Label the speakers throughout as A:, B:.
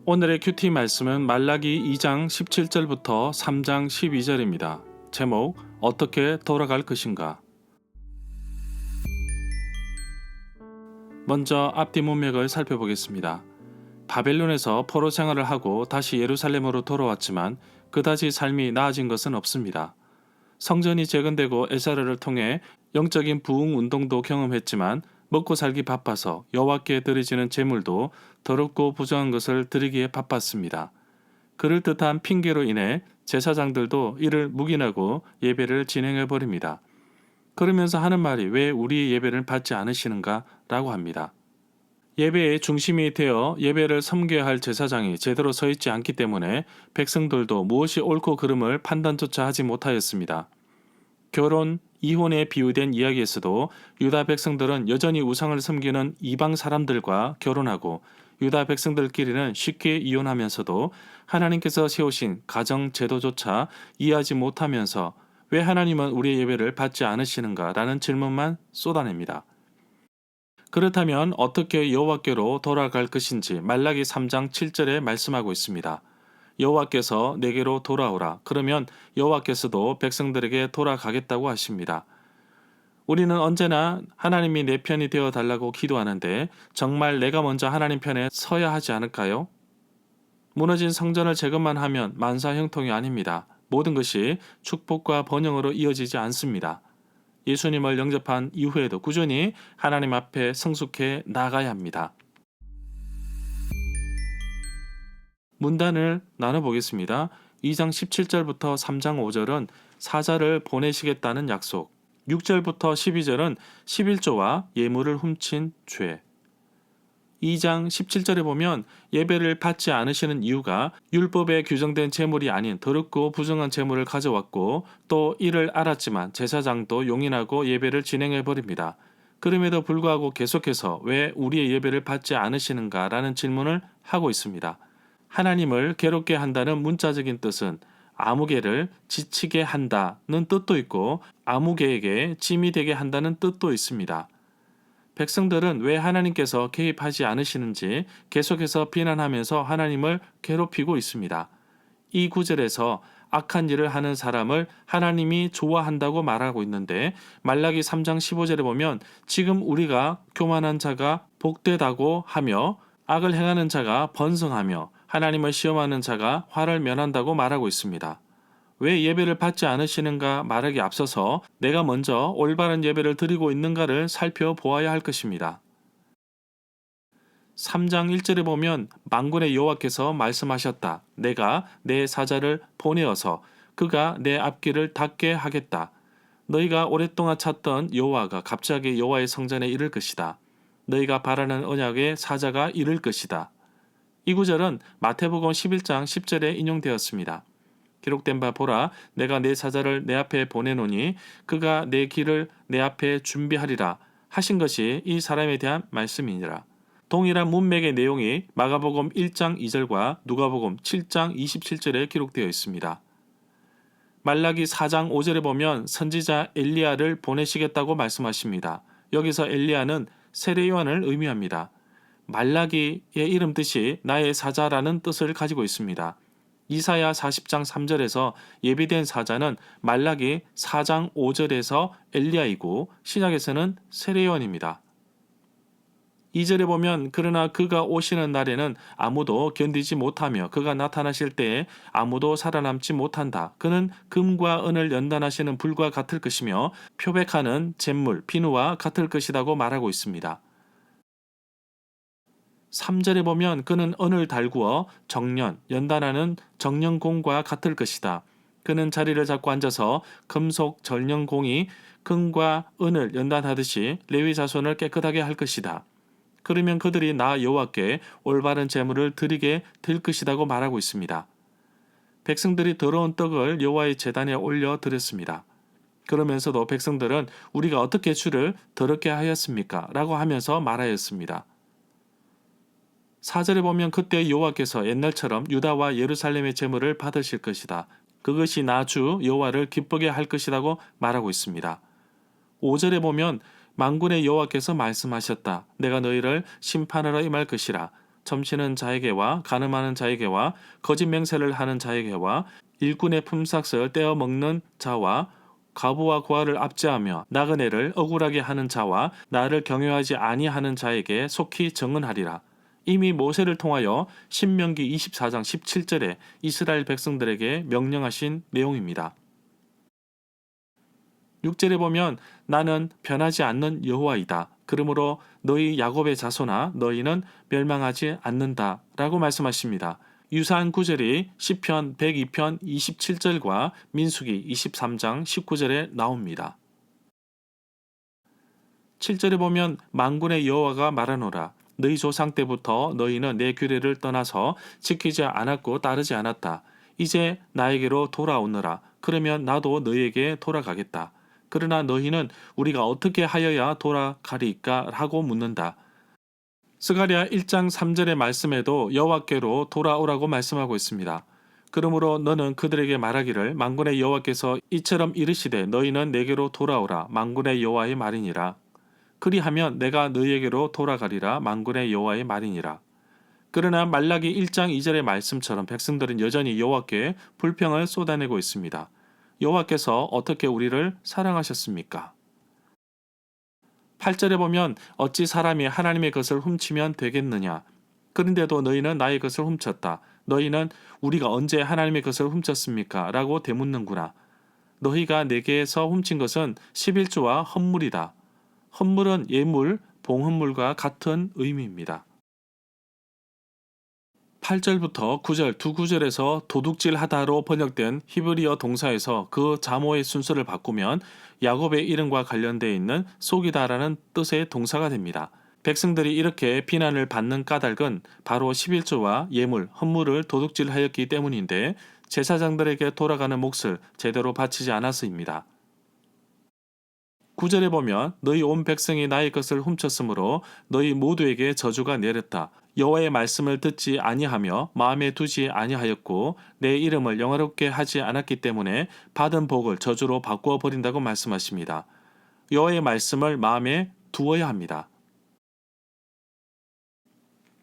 A: 오늘의 큐티 말씀은 말라기 2장 17절부터 3장 12절입니다. 제목 어떻게 돌아갈 것인가. 먼저 앞뒤 문맥을 살펴보겠습니다. 바벨론에서 포로 생활을 하고 다시 예루살렘으로 돌아왔지만 그다지 삶이 나아진 것은 없습니다. 성전이 재건되고 에사르를 통해 영적인 부흥 운동도 경험했지만 먹고 살기 바빠서 여호와께 드려지는 제물도 더럽고 부정한 것을 드리기에 바빴습니다. 그럴듯한 핑계로 인해 제사장들도 이를 묵인하고 예배를 진행해 버립니다. 그러면서 하는 말이 왜 우리 예배를 받지 않으시는가 라고 합니다. 예배의 중심이 되어 예배를 섬겨야 할 제사장이 제대로 서 있지 않기 때문에 백성들도 무엇이 옳고 그름을 판단조차 하지 못하였습니다. 결혼, 이혼에 비유된 이야기에서도 유다 백성들은 여전히 우상을 섬기는 이방 사람들과 결혼하고 유다 백성들끼리는 쉽게 이혼하면서도 하나님께서 세우신 가정 제도조차 이해하지 못하면서 왜 하나님은 우리의 예배를 받지 않으시는가 라는 질문만 쏟아냅니다. 그렇다면 어떻게 여호와께로 돌아갈 것인지 말라기 3장 7절에 말씀하고 있습니다. 여호와께서 내게로 돌아오라. 그러면 여호와께서도 백성들에게 돌아가겠다고 하십니다. 우리는 언제나 하나님이 내 편이 되어 달라고 기도하는데 정말 내가 먼저 하나님 편에 서야 하지 않을까요? 무너진 성전을 재건만 하면 만사형통이 아닙니다. 모든 것이 축복과 번영으로 이어지지 않습니다. 예수님을 영접한 이후에도 꾸준히 하나님 앞에 성숙해 나가야 합니다. 문단을 나눠보겠습니다. 2장 17절부터 3장 5절은 사자를 보내시겠다는 약속, 6절부터 12절은 11조와 예물을 훔친 죄. 2장 17절에 보면 예배를 받지 않으시는 이유가 율법에 규정된 제물이 아닌 더럽고 부정한 제물을 가져왔고 또 이를 알았지만 제사장도 용인하고 예배를 진행해 버립니다. 그럼에도 불구하고 계속해서 왜 우리의 예배를 받지 않으시는가 라는 질문을 하고 있습니다. 하나님을 괴롭게 한다는 문자적인 뜻은 아무개를 지치게 한다는 뜻도 있고 아무개에게 짐이 되게 한다는 뜻도 있습니다. 백성들은 왜 하나님께서 개입하지 않으시는지 계속해서 비난하면서 하나님을 괴롭히고 있습니다. 이 구절에서 악한 일을 하는 사람을 하나님이 좋아한다고 말하고 있는데 말라기 3장 15절에 보면 지금 우리가 교만한 자가 복되다고 하며 악을 행하는 자가 번성하며 하나님을 시험하는 자가 화를 면한다고 말하고 있습니다. 왜 예배를 받지 않으시는가 말하기 앞서서 내가 먼저 올바른 예배를 드리고 있는가를 살펴보아야 할 것입니다. 3장 1절에 보면 만군의 여호와께서 말씀하셨다. 내가 내 사자를 보내어서 그가 내 앞길을 닫게 하겠다. 너희가 오랫동안 찾던 여호와가 갑자기 여호와의 성전에 이를 것이다. 너희가 바라는 언약의 사자가 이를 것이다. 이 구절은 마태복음 11장 10절에 인용되었습니다. 기록된 바 보라 내가 내 사자를 내 앞에 보내노니 그가 내 길을 내 앞에 준비하리라 하신 것이 이 사람에 대한 말씀이니라. 동일한 문맥의 내용이 마가복음 1장 2절과 누가복음 7장 27절에 기록되어 있습니다. 말라기 4장 5절에 보면 선지자 엘리야를 보내시겠다고 말씀하십니다. 여기서 엘리야는 세례 요한을 의미합니다. 말라기의 이름 뜻이 나의 사자라는 뜻을 가지고 있습니다. 이사야 40장 3절에서 예비된 사자는 말라기 4장 5절에서 엘리야이고 신약에서는 세례 요한입니다. 2절에 보면 그러나 그가 오시는 날에는 아무도 견디지 못하며 그가 나타나실 때에 아무도 살아남지 못한다. 그는 금과 은을 연단하시는 불과 같을 것이며 표백하는 잿물 비누와 같을 것이라고 말하고 있습니다. 3절에 보면 그는 은을 달구어 정년, 연단하는 정년공과 같을 것이다. 그는 자리를 잡고 앉아서 금속 전년공이 금과 은을 연단하듯이 레위 자손을 깨끗하게 할 것이다. 그러면 그들이 나 여호와께 올바른 제물을 드리게 될 것이라고 말하고 있습니다. 백성들이 더러운 떡을 여호와의 제단에 올려 드렸습니다. 그러면서도 백성들은 우리가 어떻게 주를 더럽게 하였습니까? 라고 하면서 말하였습니다. 4절에 보면 그때 여호와께서 옛날처럼 유다와 예루살렘의 제물을 받으실 것이다. 그것이 나 주 여호와를 기쁘게 할 것이라고 말하고 있습니다. 5절에 보면 만군의 여호와께서 말씀하셨다. 내가 너희를 심판하러 임할 것이라. 점치는 자에게와 가늠하는 자에게와 거짓 맹세를 하는 자에게와 일꾼의 품삯을 떼어 먹는 자와 과부와 고아를 압제하며 나그네를 억울하게 하는 자와 나를 경외하지 아니하는 자에게 속히 정언하리라. 이미 모세를 통하여 신명기 24장 17절에 이스라엘 백성들에게 명령하신 내용입니다. 6절에 보면 나는 변하지 않는 여호와이다. 그러므로 너희 야곱의 자손아 너희는 멸망하지 않는다 라고 말씀하십니다. 유사한 구절이 시편 102편 27절과 민수기 23장 19절에 나옵니다. 7절에 보면 만군의 여호와가 말하노라. 너희 조상 때부터 너희는 내 규례를 떠나서 지키지 않았고 따르지 않았다. 이제 나에게로 돌아오너라. 그러면 나도 너희에게 돌아가겠다. 그러나 너희는 우리가 어떻게 하여야 돌아가리까 하고 묻는다. 스가랴 1장 3절의 말씀에도 여호와께로 돌아오라고 말씀하고 있습니다. 그러므로 너는 그들에게 말하기를 만군의 여호와께서 이처럼 이르시되 너희는 내게로 돌아오라 만군의 여호와의 말이니라. 그리하면 내가 너희에게로 돌아가리라 만군의 여호와의 말이니라. 그러나 말라기 1장 2절의 말씀처럼 백성들은 여전히 여호와께 불평을 쏟아내고 있습니다. 여호와께서 어떻게 우리를 사랑하셨습니까? 8절에 보면 어찌 사람이 하나님의 것을 훔치면 되겠느냐. 그런데도 너희는 나의 것을 훔쳤다. 너희는 우리가 언제 하나님의 것을 훔쳤습니까? 라고 되묻는구나. 너희가 내게서 훔친 것은 11조와 헌물이다. 헌물은 예물, 봉헌물과 같은 의미입니다. 8절부터 9절 두 구절에서 도둑질하다로 번역된 히브리어 동사에서 그 자모의 순서를 바꾸면 야곱의 이름과 관련되어 있는 속이다라는 뜻의 동사가 됩니다. 백성들이 이렇게 비난을 받는 까닭은 바로 11조와 예물, 헌물을 도둑질하였기 때문인데 제사장들에게 돌아가는 몫을 제대로 바치지 않아서입니다. 9절에 보면 너희 온 백성이 나의 것을 훔쳤으므로 너희 모두에게 저주가 내렸다. 여호와의 말씀을 듣지 아니하며 마음에 두지 아니하였고 내 이름을 영화롭게 하지 않았기 때문에 받은 복을 저주로 바꾸어 버린다고 말씀하십니다. 여호와의 말씀을 마음에 두어야 합니다.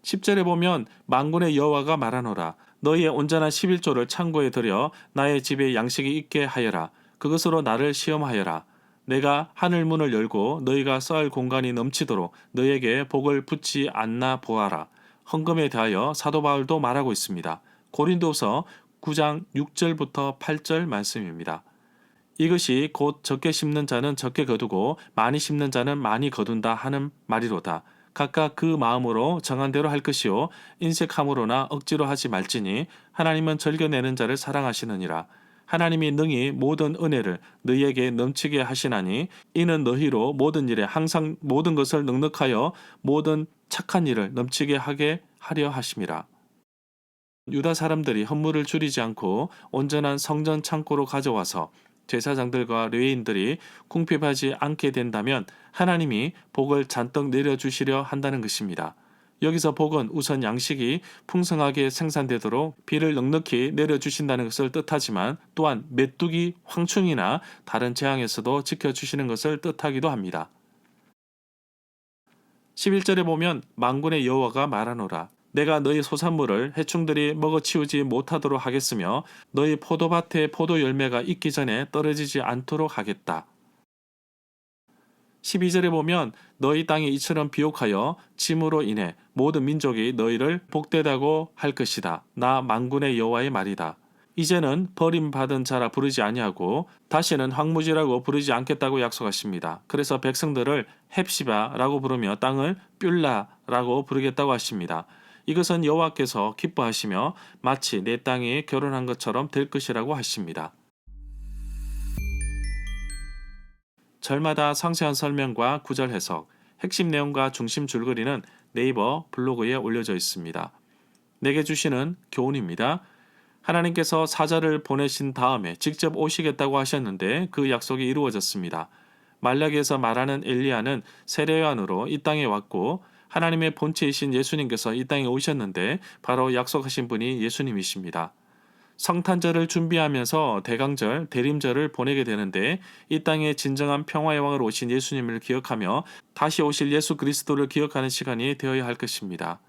A: 10절에 보면 만군의 여호와가 말하노라. 너희의 온전한 11조를 창고에 들여 나의 집에 양식이 있게 하여라. 그것으로 나를 시험하여라. 내가 하늘 문을 열고 너희가 쌀 공간이 넘치도록 너희에게 복을 붙지 않나 보아라. 헌금에 대하여 사도 바울도 말하고 있습니다. 고린도서 9장 6절부터 8절 말씀입니다. 이것이 곧 적게 심는 자는 적게 거두고 많이 심는 자는 많이 거둔다 하는 말이로다. 각각 그 마음으로 정한 대로 할 것이요 인색함으로나 억지로 하지 말지니 하나님은 즐겨내는 자를 사랑하시느니라. 하나님이 능히 모든 은혜를 너희에게 넘치게 하시나니 이는 너희로 모든 일에 항상 모든 것을 넉넉하여 모든 착한 일을 넘치게 하게 하려 하심이라. 유다 사람들이 헌물을 줄이지 않고 온전한 성전 창고로 가져와서 제사장들과 레위인들이 궁핍하지 않게 된다면 하나님이 복을 잔뜩 내려주시려 한다는 것입니다. 여기서 복은 우선 양식이 풍성하게 생산되도록 비를 넉넉히 내려주신다는 것을 뜻하지만 또한 메뚜기, 황충이나 다른 재앙에서도 지켜주시는 것을 뜻하기도 합니다. 11절에 보면 만군의 여호와가 말하노라. 내가 너희 소산물을 해충들이 먹어치우지 못하도록 하겠으며 너희 포도밭에 포도 열매가 익기 전에 떨어지지 않도록 하겠다. 12절에 보면 너희 땅이 이처럼 비옥하여 짐으로 인해 모든 민족이 너희를 복되다고 할 것이다. 나 만군의 여호와의 말이다. 이제는 버림받은 자라 부르지 아니하고 다시는 황무지라고 부르지 않겠다고 약속하십니다. 그래서 백성들을 헵시바라고 부르며 땅을 뷸라라고 부르겠다고 하십니다. 이것은 여호와께서 기뻐하시며 마치 내 땅이 결혼한 것처럼 될 것이라고 하십니다. 절마다 상세한 설명과 구절 해석, 핵심 내용과 중심 줄거리는 네이버 블로그에 올려져 있습니다. 내게 주시는 교훈입니다. 하나님께서 사자를 보내신 다음에 직접 오시겠다고 하셨는데 그 약속이 이루어졌습니다. 말라기에서 말하는 엘리야는 세례요한으로 이 땅에 왔고 하나님의 본체이신 예수님께서 이 땅에 오셨는데 바로 약속하신 분이 예수님이십니다. 성탄절을 준비하면서 대강절, 대림절을 보내게 되는데 이 땅에 진정한 평화의 왕으로 오신 예수님을 기억하며 다시 오실 예수 그리스도를 기억하는 시간이 되어야 할 것입니다.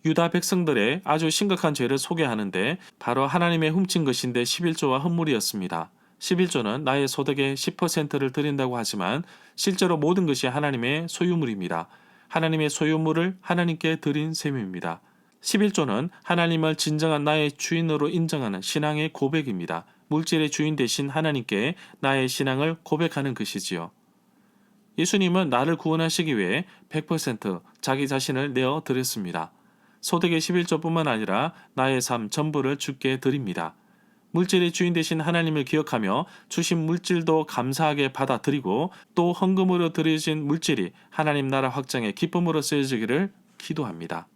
A: 유다 백성들의 아주 심각한 죄를 소개하는데 바로 하나님의 훔친 것인데 11조와 헌물이었습니다. 11조는 나의 소득의 10%를 드린다고 하지만 실제로 모든 것이 하나님의 소유물입니다. 하나님의 소유물을 하나님께 드린 셈입니다. 11조는 하나님을 진정한 나의 주인으로 인정하는 신앙의 고백입니다. 물질의 주인 대신 하나님께 나의 신앙을 고백하는 것이지요. 예수님은 나를 구원하시기 위해 100% 자기 자신을 내어 드렸습니다. 소득의 11조뿐만 아니라 나의 삶 전부를 주께 드립니다. 물질의 주인 되신 하나님을 기억하며 주신 물질도 감사하게 받아들이고 또 헌금으로 드려진 물질이 하나님 나라 확장의 기쁨으로 쓰여지기를 기도합니다.